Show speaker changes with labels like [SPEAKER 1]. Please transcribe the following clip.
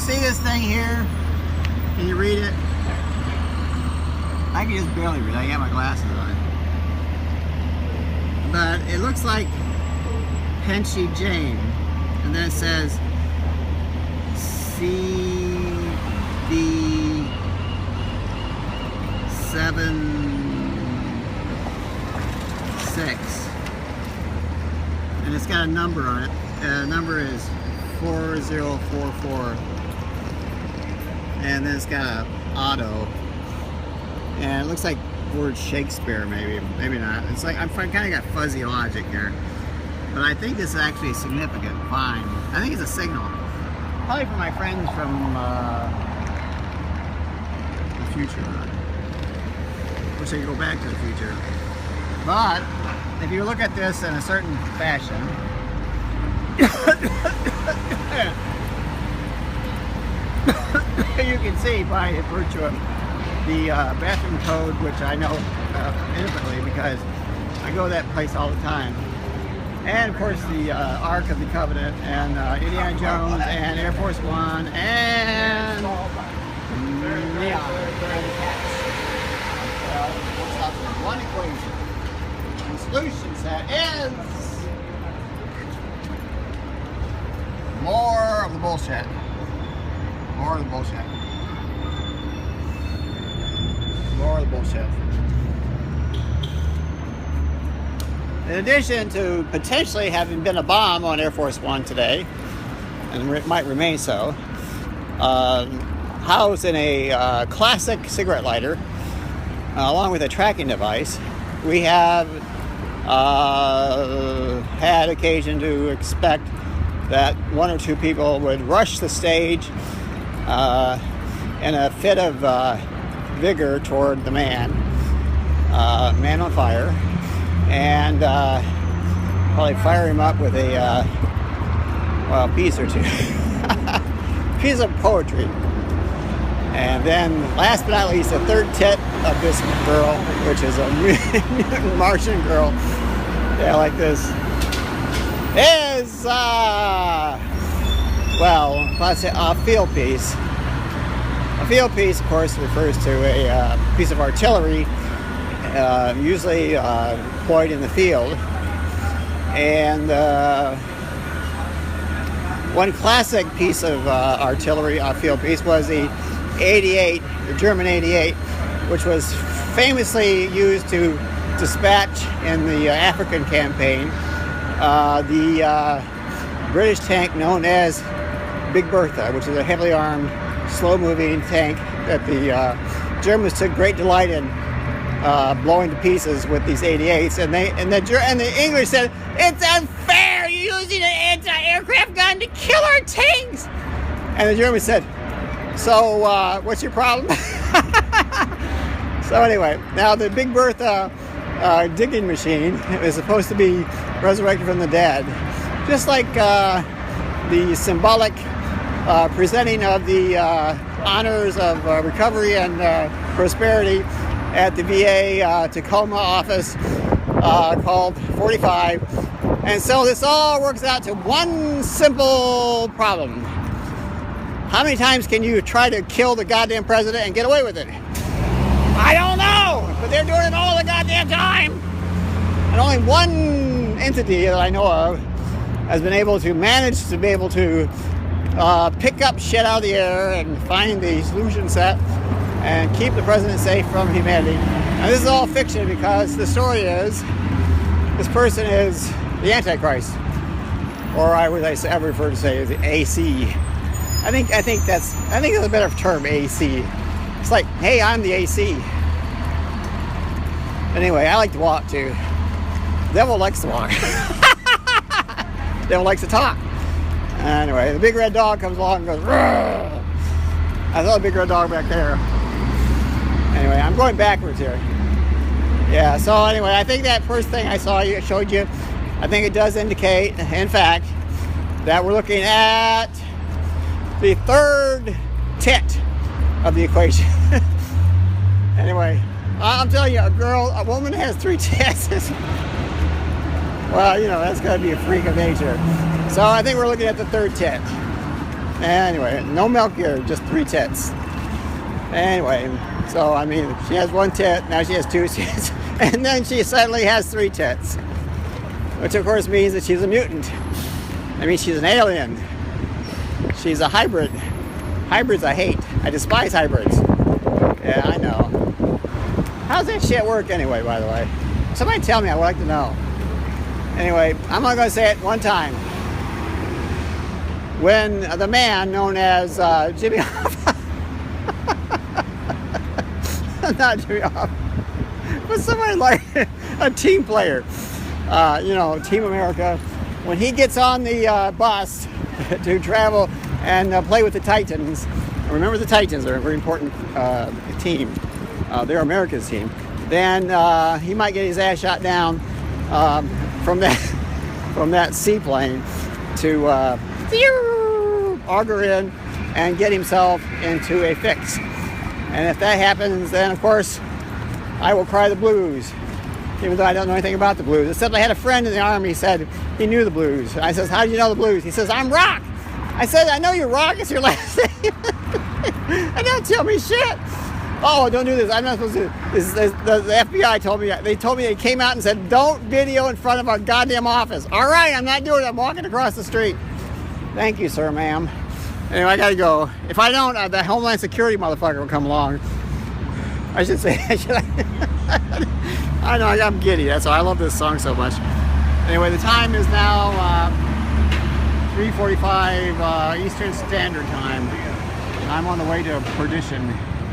[SPEAKER 1] see this thing here? Can you read it? I can just barely read it. I got my glasses on. But it looks like Henchy Jane. And then it says CD76. And it's got a number on it. The number is 4044. And then it's got a auto. And it looks like word Shakespeare, maybe not. It's like I'm kind of got fuzzy logic here, but I think this is actually a significant find. I think it's a signal, probably for my friends from the future. Wish I could go back to the future, but if you look at this in a certain fashion, you can see by virtue of the bathroom code, which I know intimately because I go to that place all the time. And of course the Ark of the Covenant and Indiana Jones and Air Force One and Neon. One equation. The solution set is more of the bullshit. More of the bullshit. More of the bullshit. In addition to potentially having been a bomb on Air Force One today, and it might remain so, housed in a classic cigarette lighter, along with a tracking device, we have had occasion to expect that one or two people would rush the stage in a fit of vigor toward the man on fire, and probably fire him up with a piece or two, piece of poetry. And then, last but not least, the third tit of this girl, which is a mutant Martian girl, yeah, like this, is well, let's say a field piece. A field piece, of course, refers to a piece of artillery, usually deployed in the field. And one classic piece of artillery, field piece, was the 88, the German 88, which was famously used to dispatch in the African campaign the British tank known as Big Bertha, which is a heavily armed, slow-moving tank that the Germans took great delight in blowing to pieces with these 88s, and the English said, "It's unfair! You're using an anti-aircraft gun to kill our tanks!" And the Germans said, "So what's your problem?" So anyway, now the Big Bertha digging machine is supposed to be resurrected from the dead, just like the symbolic presenting of the honors of recovery and prosperity at the VA Tacoma office called 45. And so this all works out to one simple problem. How many times can you try to kill the goddamn president and get away with it? I don't know, but they're doing it all the goddamn time. And only one entity that I know of has been able to manage to be able to pick up shit out of the air and find the solution set and keep the president safe from humanity. Now this is all fiction because the story is this person is the Antichrist, or I refer to say the AC. I think that's a better term, AC. It's like, hey, I'm the AC. Anyway, I like to walk too. The devil likes to walk. The devil likes to talk. Anyway, the big red dog comes along and goes, "Rrr." I saw a big red dog back there. Anyway, I'm going backwards here. Yeah, so anyway, I think that first thing I showed you, I think it does indicate, in fact, that we're looking at the third tit of the equation. Anyway, I'm telling you, a woman has 3 tits. Well, you know, that's got to be a freak of nature. So I think we're looking at the third tit. Anyway, no milk here, just 3 tits. Anyway, so I mean, she has 1 tit, now she has 2 tits, and then she suddenly has 3 tits. Which of course means that she's a mutant. I mean, she's an alien. She's a hybrid. Hybrids I hate. I despise hybrids. Yeah, I know. How's that shit work anyway, by the way? Somebody tell me, I would like to know. Anyway, I'm only going to say it one time. When the man known as Jimmy Hoffa, not Jimmy Hoffa, but somebody like a team player, you know, Team America, when he gets on the bus to travel and play with the Titans, remember the Titans are a very important team, they're America's team, then he might get his ass shot down from that seaplane to auger in and get himself into a fix. And if that happens, then of course I will cry the blues, even though I don't know anything about the blues, except I had a friend in the army. He said he knew the blues. I says, how do you know the blues? He says, I'm Rock. I said, I know you're Rock, it's your last name. And don't tell me shit. Oh, don't do this. I'm not supposed to do this. The FBI told me, they came out and said, don't video in front of our goddamn office. All right, I'm not doing it. I'm walking across the street. Thank you, sir, ma'am. Anyway, I gotta go. If I don't, the Homeland Security motherfucker will come along. I should say, I know, I'm giddy. That's why I love this song so much. Anyway, the time is now 3:45 Eastern Standard Time. I'm on the way to perdition.